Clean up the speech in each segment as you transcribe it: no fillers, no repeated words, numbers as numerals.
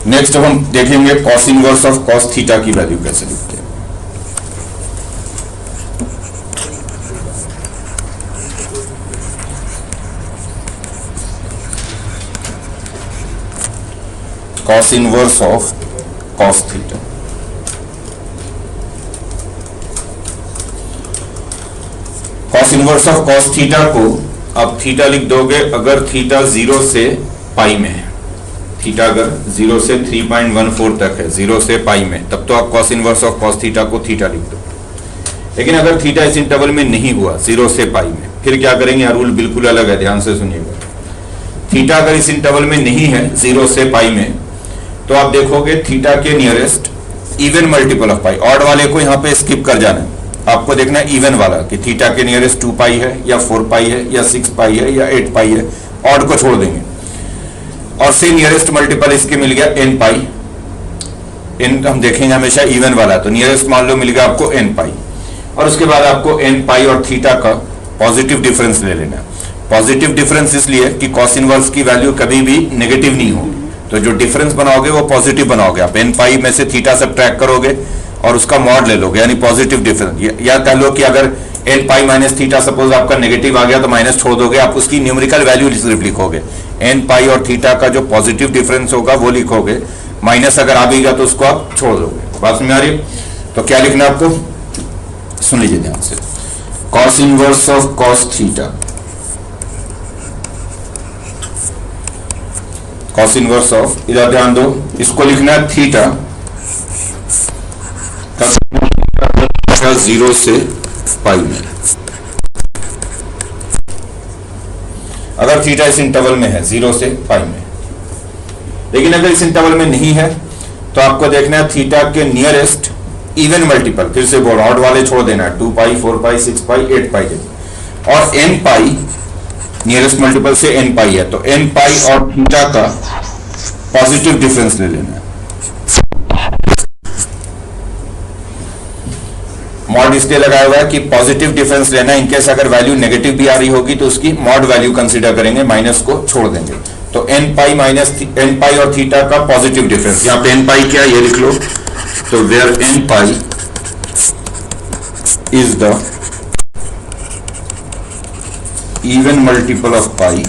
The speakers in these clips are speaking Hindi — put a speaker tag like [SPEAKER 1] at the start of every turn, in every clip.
[SPEAKER 1] नेक्स्ट अब हम देखेंगे cos inverse of cos theta की वैल्यू कैसे लिखते हैं। Cos inverse of cos theta. Cos inverse of cos theta को आप थीटा लिख दोगे अगर थीटा 0 से पाई में है। थीटा अगर 0 से 3.14 तक है, 0 से पाई में, तब तो आप cos inverse of cos theta को थीटा लिख दो। लेकिन अगर थीटा इस इंटरवल में नहीं हुआ 0 से पाई में, फिर क्या करेंगे? रूल बिल्कुल अलग है, ध्यान से सुनिएगा। थीटा अगर इस इंटरवल में नहीं है 0 से पाई में, तो आप देखोगे थीटा के nearest even multiple of pi. Odd वाले को यहाँ पे स्किप कर जाना है, आपको देखना है इवन वाला कि थीटा के नियरेस्ट 2 पाई है या 4 पाई है या 6 पाई है या 8 पाई है। ऑड को छोड़ देंगे और से नियरेस्ट मल्टीपल इसके मिल गया n पाई। n हम देखेंगे हमेशा इवन वाला, तो नियरेस्ट मान लो मिल गया आपको n पाई, और उसके बाद आपको n पाई और थीटा का पॉजिटिव डिफरेंस ले लेना। पॉजिटिव डिफरेंस इसलिए कि कॉस इनवर्स की वैल्यू कभी भी नेगेटिव नहीं होगी, तो जो डिफरेंस बनाओगे वो पॉजिटिव बनाओगे। आप n पाई में से थीटा सब्ट्रैक्ट करोगे और उसका मॉड ले लोगे, यानी पॉजिटिव डिफरेंस। या कह लो कि अगर n pi minus theta suppose आपका नेगेटिव आ गया तो माइनस छोड़ दोगे, आप उसकी न्यूमेरिकल वैल्यू सिर्फ लिखोगे। n पाई और थीटा का जो पॉजिटिव डिफरेंस होगा वो लिखोगे, माइनस अगर आ भी गया तो उसको आप छोड़ दोगे। बात समझ आ रही? तो क्या लिखना है आपको, सुन लीजिए ध्यान से। Cos inverse of cos theta, cos inverse of, इधर ध्यान दो, इसको लिखना है थीटा का 0 से पाई में। अगर थीटा इस इंटरवल में है 0 से पाई में, लेकिन अगर इस इंटरवल में नहीं है तो आपको देखना है थीटा के नियरेस्ट इवन मल्टीपल। फिर से बोल, ऑड वाले छोड़ देना है, 2 पाई 4 पाई 6 पाई 8 पाई जैसे, और n पाई नियरेस्ट मल्टीपल से n पाई है, तो n पाई और थीटा का पॉजिटिव डिफरेंस ले लेना है। मॉड इसलिए लगाया हुआ है कि पॉजिटिव डिफरेंस लेना, इनकेस अगर वैल्यू नेगेटिव भी आ रही होगी तो उसकी मॉड वैल्यू कंसीडर करेंगे, माइनस को छोड़ देंगे। तो n पाई माइनस n पाई और थीटा का पॉजिटिव डिफरेंस, यहाँ पे n पाई क्या ये लिख लो, तो where n pi is the even multiple of pi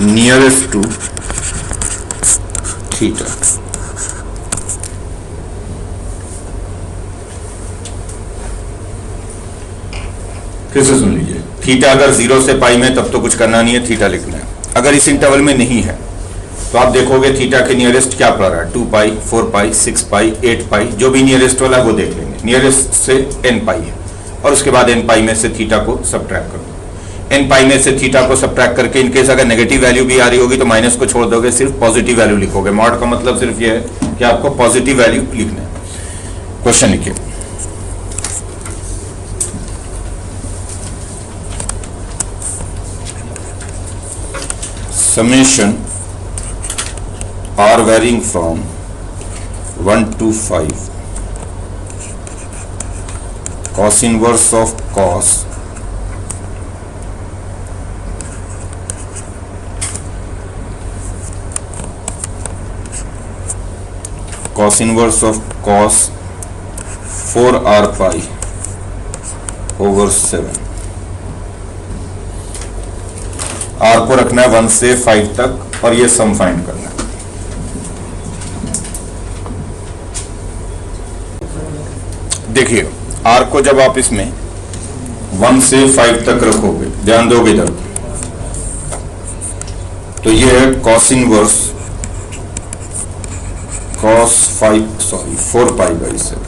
[SPEAKER 1] nearest to theta. फिर से सुन लीजिए, थीटा अगर 0 से पाई में तब तो कुछ करना नहीं है, थीटा लिखना है। अगर इस इंटरवल में नहीं है तो आप देखोगे थीटा के नियरेस्ट क्या पड़ रहा है, 2 पाई 4 पाई 6 पाई 8 पाई, जो भी नियरेस्ट वाला है वो देख लेंगे। नियरेस्ट से n पाई है, और उसके बाद n पाई में से थीटा को सब्ट्रैक्ट कर दो। n पाई में से थीटा को सब्ट्रैक्ट करके इनकेस अगर नेगेटिव वैल्यू भी आ रही होगी तो माइनस को छोड़ दोगे, सिर्फ पॉजिटिव वैल्यू लिखोगे। मॉड का मतलब सिर्फ ये है कि आपको पॉजिटिव वैल्यू लिखना है। क्वेश्चन लिखिए, summation are varying from 1 to 5 cos inverse of cos inverse of cos 4r pi over 7। r को रखना है 1 से 5 तक और ये सम फाइंड करना है। देखिए r को जब आप इसमें 1 से 5 तक रखोगे, ध्यान दोगे इधर, तो ये है cos inverse cos 4 pi by 7,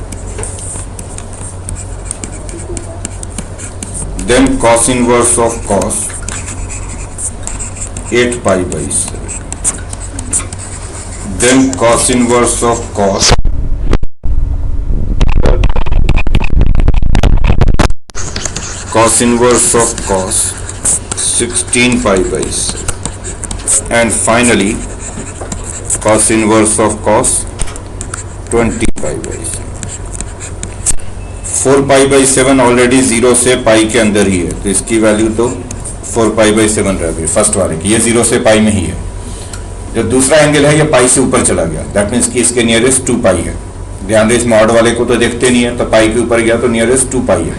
[SPEAKER 1] then cos inverse of cos 8 pi by 7, then cos inverse of cos inverse of cos 16 pi by 7, and finally cos inverse of cos 20 pi by 7। 4 pi by 7 already 0 से पाई के अंदर ही है, तो इसकी वैल्यू तो 4π/7 रह गई फर्स्ट वाले की, ये 0 से पाई में ही है। जो दूसरा एंगल है ये पाई से ऊपर चला गया, दैट मीन्स कि इसके नियरेस्ट 2 पाई है। ध्यान दें, इसमें ऑड वाले को तो देखते नहीं है, तो पाई के ऊपर गया तो नियरेस्ट 2 पाई है।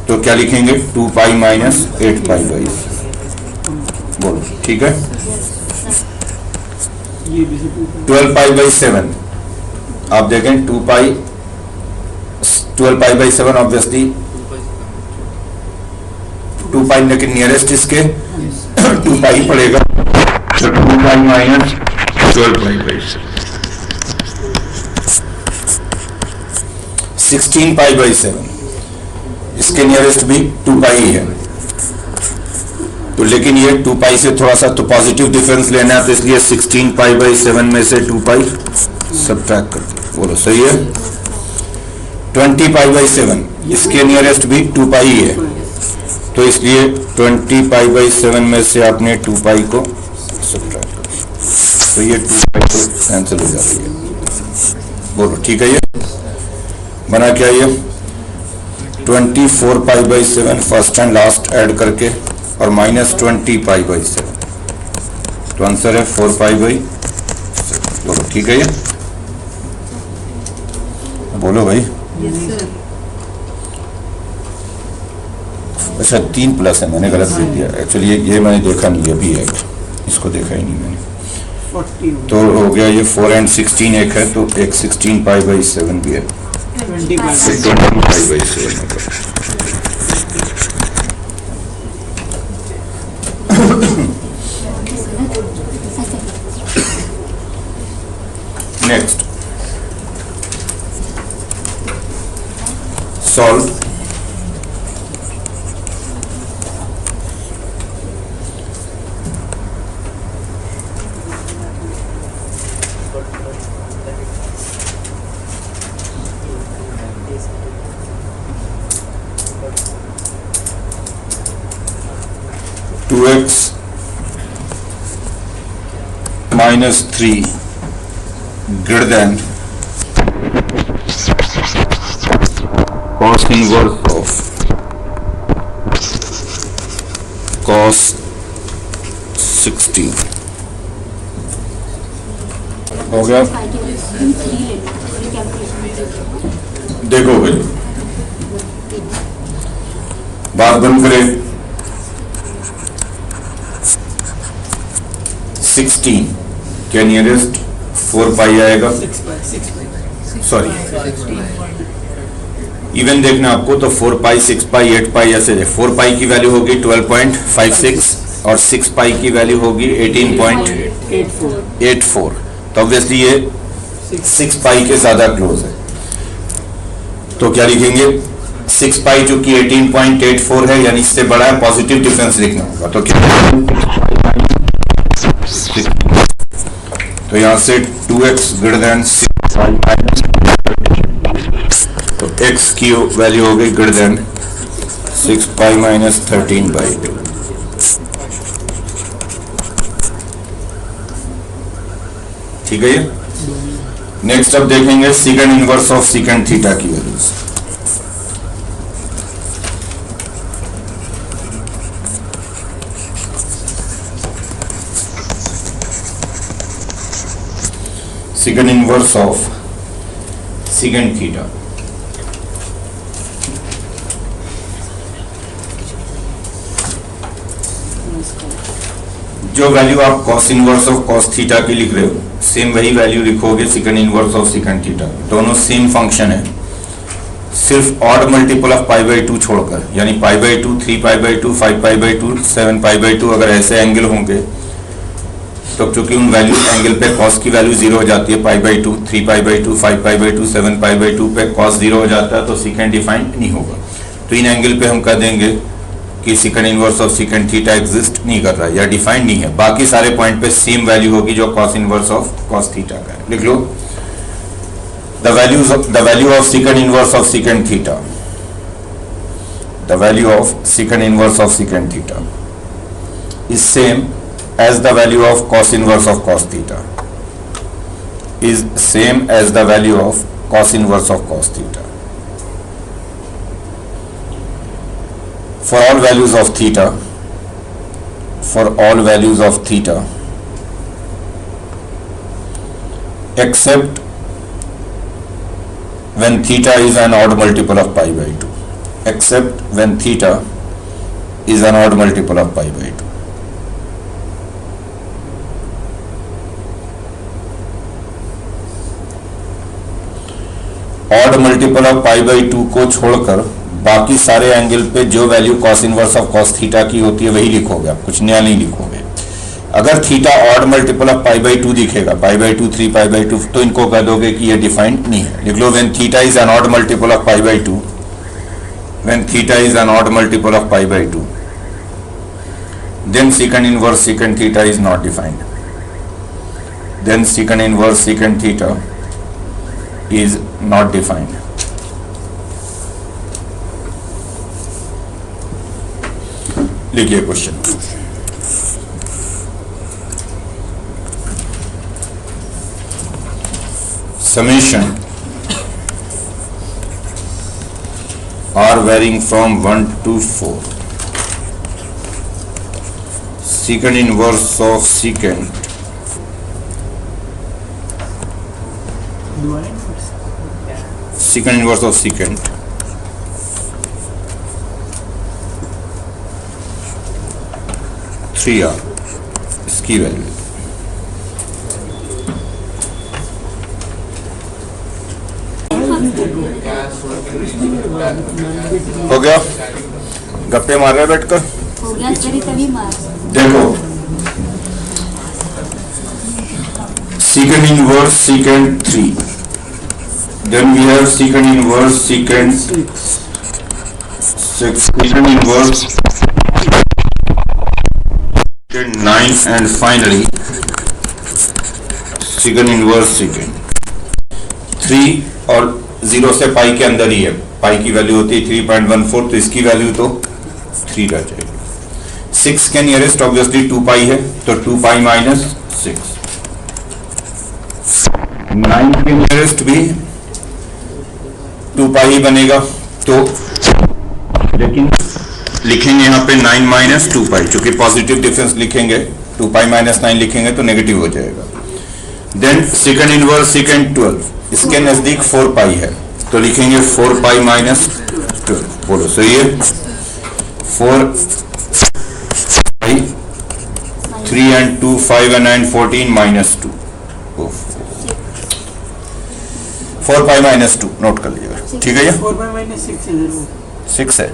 [SPEAKER 1] तो क्या लिखेंगे, 2 पाई माइनस 8 पाई बाई, बोलो ठीक है। 12 पाई/7 आप देखें, 2 पाई 12 पाई/7 ऑब्वियसली 2 पाई, लेकिन नियरेस्ट इसके 2 पाई पड़ेगा, तो 2 पाई माइनस 12 पाई/7। 16 पाई/7 इसके नियरेस्ट भी 2 पाई ही है, तो लेकिन ये 2 पाई से थोड़ा सा तो पॉजिटिव डिफरेंस लेना है, तो इसलिए 16 पाई/7 में से 2 पाई सब्ट्रैक्ट कर दो, बोलो सही है। 20 पाई/7 इसके नियरेस्ट भी 2 पाई ही है, तो इसलिए 20 पाई/7 में से आपने 2 पाई को सब्ट्रैक्ट कर, तो ये 2 पाई तो कैंसिल हो जाती है, बोलो ठीक है। ये बना क्या, ये 24 पाई/7 फर्स्ट एंड लास्ट ऐड करके और माइनस 20 पाई/7, तो आंसर है 4 पाई/7, बोलो ठीक है। ये बोलो भाई। अच्छा 3 प्लस है, मैंने गलत लिख दिया एक्चुअली, ये मैंने देखा नहीं, अभी है, इसको देखा ही नहीं मैंने, तो हो गया ये 4 and 16 एक है, तो एक 16 पाई/7 भी है, 20 पाई/7 next solve. Two x minus 3 greater than cos inverse of cos 16 हो गया। देखो भाई बात बंद करें, 16 क्या नियरेस्ट 4 पाई आएगा, सॉरी इवन देखना आपको, तो 4 पाई 6 पाई 8 पाई ऐसे, 4 पाई की वैल्यू होगी 12.56 और 6 पाई की वैल्यू होगी 18.84, तो ऑब्वियसली ये 6 पाई के ज्यादा क्लोज है, तो क्या लिखेंगे 6 पाई जो कि 18.84 है, यानी इससे बड़ा है, पॉजिटिव डिफरेंस लिखना होगा, तो क्या तो यहां से 2x ग्रेटर देन 6 माइनस, तो x की वैल्यू हो गई ग्रेटर देन 6 पाई माइनस 13/2। ठीक है। ये नेक्स्ट अब देखेंगे secant inverse of secant theta की values. Secant inverse of secant theta, जो वैल्यू आप cos inverse of cos theta की लिख रहे हो, सेम वही वैल्यू लिखोगे secant inverse of secant theta, दोनों सेम फंक्शन है, सिर्फ ऑड मल्टीपल ऑफ π/2 छोड़कर, यानी π/2 3π/2 5π/2 7π/2 अगर ऐसे एंगल होंगे, तो चूंकि उन वैल्यू एंगल पे cos की वैल्यू 0 हो जाती है, π/2 3π/2 5π/2 7π/2 पे cos 0 हो जाता है, तो सेकंड डिफाइंड नहीं होगा, तो इन एंगल पे हम कह देंगे कि second inverse of secant theta exist नहीं कर रहा है या डिफाइंड नहीं है, बाकी सारे पॉइंट पे सेम वैल्यू होगी जो cos इनवर्स ऑफ cos थीटा का है। लिख लो the value of secant inverse of secant theta, the value of secant inverse of secant theta is same as the value of cos inverse of cos theta, is same as the value of cos inverse of cos theta for all values of theta for all values of theta except when theta is an odd multiple of pi by 2, except when theta is an odd multiple of pi by 2. Odd multiple of pi by 2 को छोड़कर बाकी सारे एंगल पे जो value cos inverse of cos theta की होती है वही लिखोगे आप, कुछ नया नहीं लिखोगे। अगर theta odd multiple of pi by 2 दिखेगा, पाई बाई 2, 3 पाई बाई 2, तो इनको कह दोगे कि ये डिफाइंड नहीं है। लिख लो when theta is an odd multiple of pi by 2, when theta is an odd multiple of pi by 2, then secant inverse secant theta is not defined. Then secant inverse secant theta is not defined. लिखिए question. Summation are varying from 1 to 4. Secant inverse of secant secant inverse of secant three R, इसकी वैल्यू हो गया। गप्पे मार रहे बैठकर,
[SPEAKER 2] हो गया तभी मार।
[SPEAKER 1] देखो secant inverse secant 3, then we have secant inverse secant 6, secant inverse secant 9, and finally secant inverse secant 3 और 0 से पाई के अंदर ही है। पाई की वैल्यू होती है 3.14, तो इसकी वैल्यू तो 3 रह जाएगी। 6 के नियरेस्ट ऑब्वियसली 2 पाई है, तो 2 पाई माइनस 6। 9 के नियरेस्ट भी 2 पाई ही बनेगा, तो लेकिन लिखेंगे यहाँ पे 9 माइनस 2 पाई, चूंकि पॉजिटिव डिफरेंस लिखेंगे, 2 पाई माइनस 9 लिखेंगे तो नेगेटिव हो जाएगा। देन सेकंड इनवर्स सेकंड 12, इसके नजदीक 4 पाई है, तो लिखेंगे 4 पाई माइनस 12। बोलो सही है। 4 पाई 3 and 2 5 and 9 14 minus 2, 4 pi minus 2 note कर लीजिएगा, ठीक है। ये
[SPEAKER 3] 4 पाई माइनस 6 है,
[SPEAKER 1] 6 है।